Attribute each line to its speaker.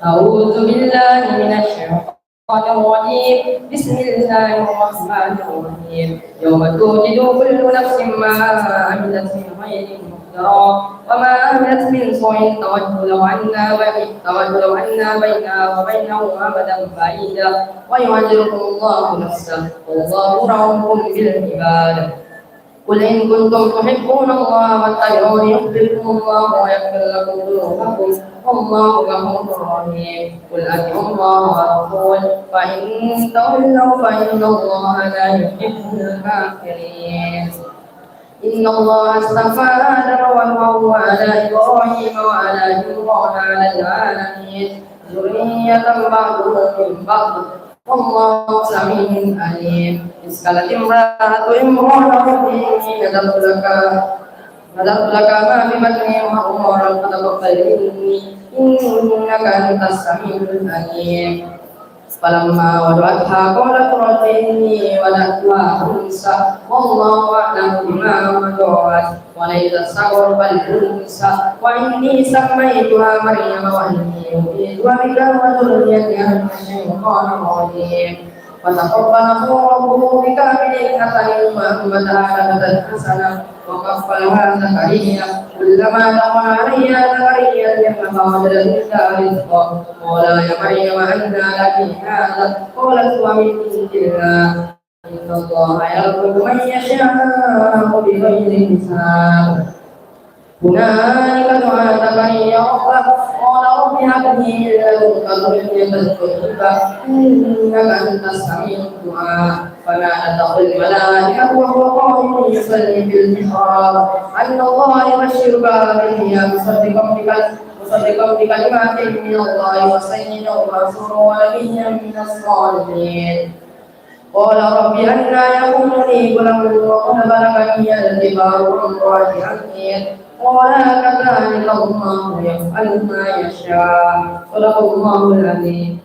Speaker 1: أعوذ بالله من الشيطان الرجيم. بسم الله الرحمن الرحيم. يوم توجد كل نفس ما عملت من خير محضرا وما عملت من سوء تود لو أن بينها وبينه أمدا بعيدا ويعجلكم الله نفسه والله رؤوف بالعباد. قل إن كنتم تحبون الله فاتبعوني يحببكم الله ويغفر لكم ذنوبكم والله غفور رحيم. قل أطيعوا الله والرسول فإن تولوا فإن الله لا يحب الكافرين. إن الله اصطفى آدم ونوح على إبراهيم وعلى عمران على العالمين ذرية بعضهم من بعض والله سميع عليم. إذ قالت امرأة عمران رب إني نذرت لك ما في بطني محررا فتقبل مني إنك أنت السميع العليم. فلما وضعتها قالت رب إني ولدتها أنثى والله أعلم بما وضعت وليس الذكر بل الأنثى وإني سميتها مريم وإني أعيذها بك وذريتها من الشيطان الرجيم. فتقبله ربه بكامل حسن وأنبتها نبتا حسنا وكفلها زكريا كلما دخل عليها زكريا الجنة وجد فيها رزقا قال يا مريم أنى لك هذا قالت هو من عند الله إن الله يرزق من يشاء بغير حساب. هنالك دعا زكريا ربه قال رب هب لي من لدنك ذرية طيبة إنك أنت السميع الدعاء. فنادته الملائكة وهو قائم يصلي في المحراب أن الله يبشرك بيحيى مصدقا بكلمات من الله وسيدا ورسولا ونبيا من الصالحين. قال رب أنى يكون لي غلام وقد بلغني الكبر وامرأتي عقيم قال كذلك الله يفعل ما يشاء صدق الله العظيم.